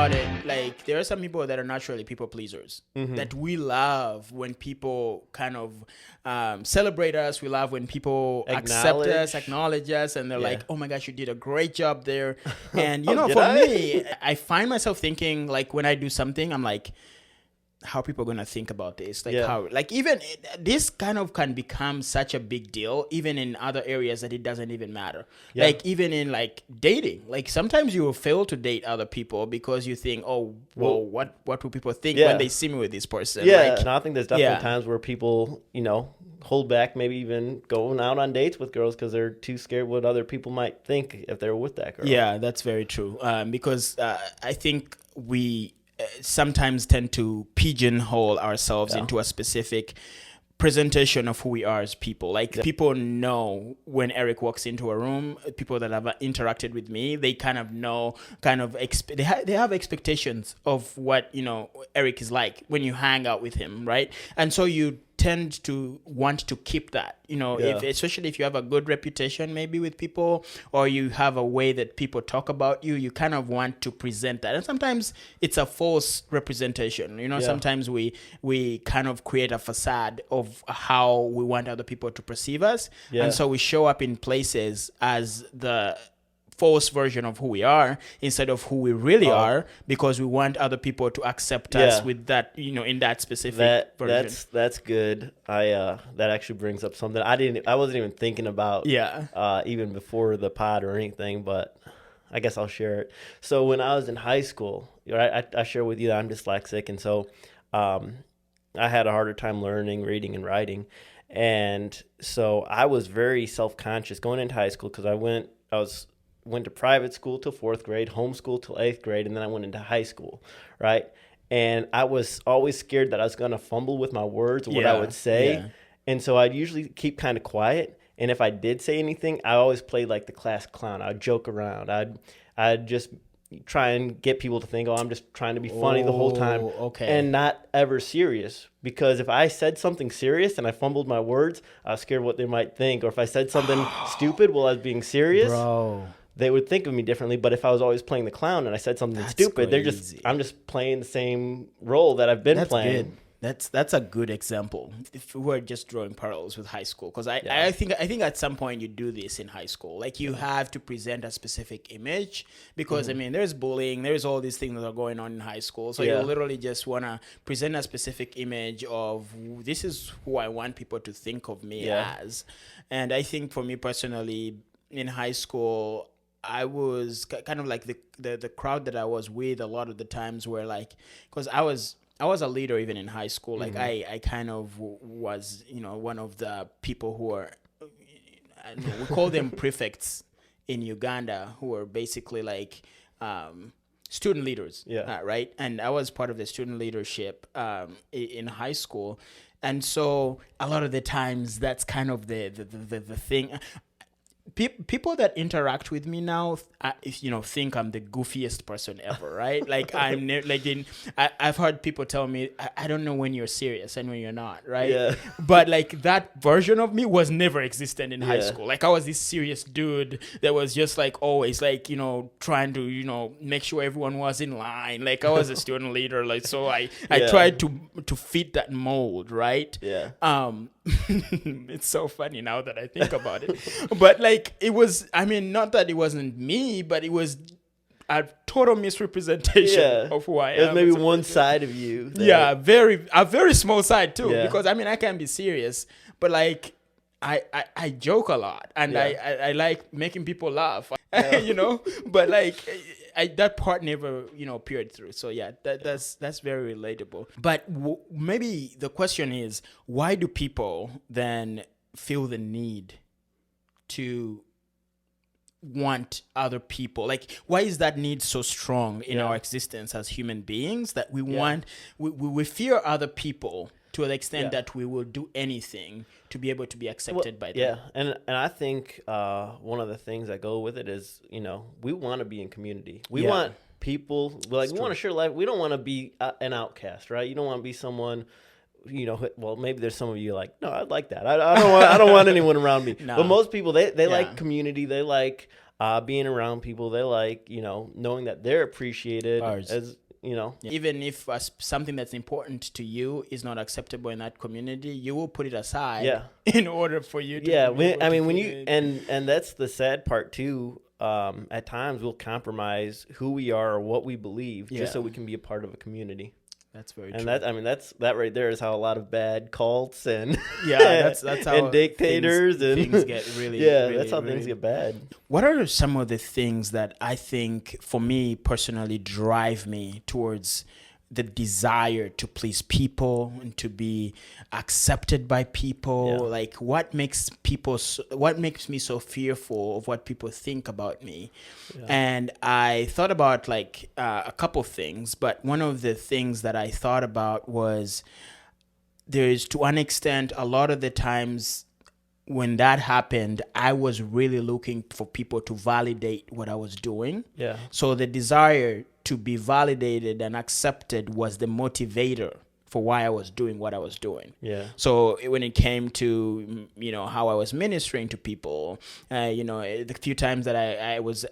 about it, like there are some people that are naturally people pleasers that we love when people kind of celebrate us. We love when people accept us, acknowledge us, and they're like, "Oh my gosh, you did a great job there." And you know, for me, I find myself thinking like when I do something, I'm like, how people going to think about this, like how, like even this kind of can become such a big deal even in other areas that it doesn't even matter. Like even in like dating, like sometimes you will fail to date other people because you think, oh well, what will people think when they see me with this person? Like, and I think there's definitely times where people, you know, hold back, maybe even going out on dates with girls because they're too scared what other people might think if they're with that girl. Yeah, that's very true. Because I think we sometimes tend to pigeonhole ourselves into a specific presentation of who we are as people. Like people know when Eric walks into a room, people that have interacted with me, they kind of know, they have expectations of what, you know, Eric is like when you hang out with him, right? And so you tend to want to keep that, you know, especially if you have a good reputation maybe with people, or you have a way that people talk about you, you kind of want to present that. And sometimes it's a false representation, you know. Sometimes we kind of create a facade of how we want other people to perceive us, and so we show up in places as the false version of who we are instead of who we really are, because we want other people to accept us with that, you know, in that specific version. That's good. That actually brings up something I wasn't even thinking about even before the pod or anything, but I guess I'll share it. So when I was in high school, I share with you that I'm dyslexic, and so I had a harder time learning, reading, and writing. And so I was very self-conscious going into high school because I went to private school till 4th grade, homeschool till 8th grade, and then I went into high school, right? And I was always scared that I was going to fumble with my words or what I would say. And so I'd usually keep kind of quiet. And if I did say anything, I always played like the class clown. I'd joke around. I'd just try and get people to think, oh, I'm just trying to be funny the whole time and not ever serious. Because if I said something serious and I fumbled my words, I was scared what they might think. Or if I said something stupid while I was being serious, they would think of me differently. But if I was always playing the clown and I said something stupid, I'm just playing the same role that I've been playing. Good. That's a good example. If we were just drawing parallels with high school, because I think at some point you do this in high school. Like you have to present a specific image, because I mean there's bullying, there's all these things that are going on in high school. So you literally just wanna present a specific image of this is who I want people to think of me as. And I think for me personally, in high school, I was kind of like the crowd that I was with a lot of the times were like, because I was a leader even in high school. Like I kind of was, you know, one of the people who are, I don't know, we call them prefects in Uganda, who are basically like student leaders, right? And I was part of the student leadership in high school. And so a lot of the times that's kind of the thing. People that interact with me now, think I'm the goofiest person ever, right? Like I've heard people tell me, I don't know when you're serious and when you're not, right? Yeah. But like that version of me was never existent in high school. Like I was this serious dude that was just like always like, you know, trying to, you know, make sure everyone was in line. Like I was a student leader, like so I tried to fit that mold, right? Yeah. It's so funny now that I think about it. But like it was, I mean, not that it wasn't me, but it was a total misrepresentation of who I am. There's maybe one side of you. Yeah, a very small side too. Yeah. Because I mean I can be serious, but like I joke a lot and I like making people laugh. You know, but like that part never, you know, peered through. So yeah, that's very relatable. But maybe the question is, why do people then feel the need to want other people? Like, why is that need so strong in our existence as human beings that we want, we fear other people to the extent that we will do anything to be able to be accepted by them? Yeah, and I think one of the things that go with it is, you know, we want to be in community. We want people, like, we want to share life. We don't want to be an outcast, right? You don't want to be someone, you know, well, maybe there's some of you like, no, I'd like that. I don't want anyone around me. No. But most people, they like community. They like being around people they like, you know, knowing that they're appreciated as, you know. Even if something that's important to you is not acceptable in that community, you will put it aside in order for you to when you and that's the sad part too. At times we'll compromise who we are or what we believe just so we can be a part of a community. That's very true. And that right there is how a lot of bad cults and that's how and dictators things get really that's how things get bad. What are some of the things that I think for me personally drive me towards the desire to please people and to be accepted by people? Like what makes me so fearful of what people think about me? And I thought about like a couple things, but one of the things that I thought about was there's, to an extent, a lot of the times when that happened, I was really looking for people to validate what I was doing. So the desire to be validated and accepted was the motivator for why I was doing what I was doing. So when it came to, you know, how I was ministering to people, you know, the few times that I was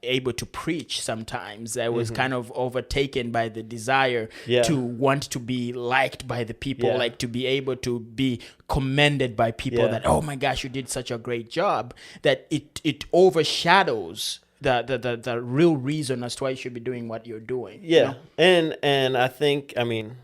able to preach, sometimes I was kind of overtaken by the desire to want to be liked by the people, like to be able to be commended by people that, oh my gosh, you did such a great job, that it overshadows the real reason as to why you should be doing what you're doing. You know? And I think, I mean,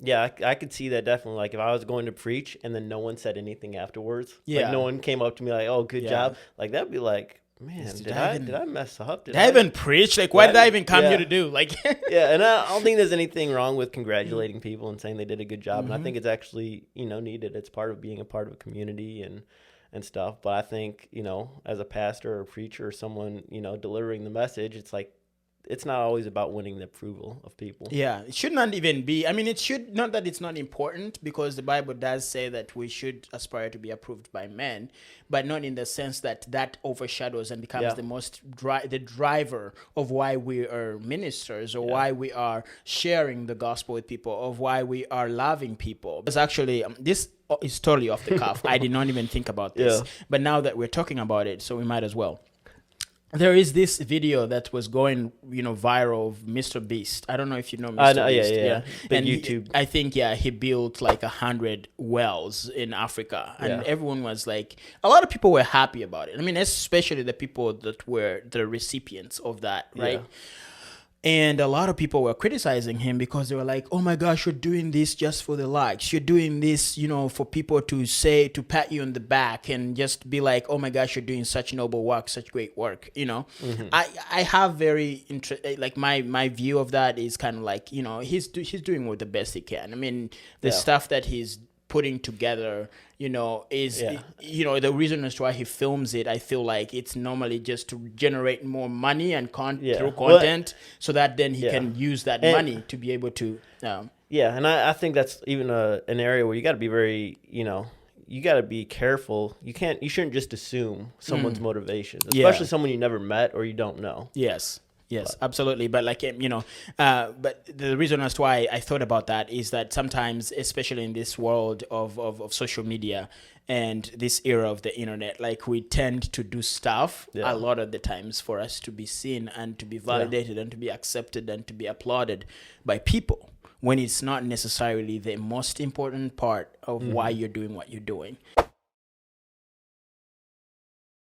I could see that definitely. Like if I was going to preach and then no one said anything afterwards, like no one came up to me like, "Oh, good job," like that'd be like, man, did I mess up? Did I even preach? Like, what did I even come here to do? Like, and I don't think there's anything wrong with congratulating people and saying they did a good job. And I think it's actually, you know, needed. It's part of being a part of a community and stuff. But I think, you know, as a pastor or a preacher or someone, you know, delivering the message, it's like, it's not always about winning the approval of people. It should not even be. I mean, it should not that it's not important, because the Bible does say that we should aspire to be approved by men, but not in the sense that overshadows and becomes the driver of why we are ministers or why we are sharing the gospel with people, of why we are loving people. It's actually this is totally off the cuff. I did not even think about this, but now that we're talking about it, so we might as well. There is this video that was going, you know, viral of Mr. Beast. I don't know if you know Mr. Beast. Big and YouTube. I think, he built like 100 wells in Africa. And everyone was like, a lot of people were happy about it. I mean, especially the people that were the recipients of that, right? And a lot of people were criticizing him because they were like, oh my gosh, you're doing this just for the likes. You're doing this, you know, for people to say, to pat you on the back and just be like, oh my gosh, you're doing such noble work, such great work, you know. I have very, like my view of that is kind of like, you know, he's doing with the best he can. I mean, the stuff that he's putting together, you know, is, you know, the reason as to why he films it, I feel like it's normally just to generate more money and through content, so that then he can use that money to be able to. And I think that's even an area where you got to be very, you know, you got to be careful. You shouldn't just assume someone's motivations, especially someone you never met or you don't know. Yes, absolutely. But like, you know, but the reason as to why I thought about that is that sometimes, especially in this world of social media and this era of the internet, like we tend to do stuff a lot of the times for us to be seen and to be validated and to be accepted and to be applauded by people, when it's not necessarily the most important part of why you're doing what you're doing.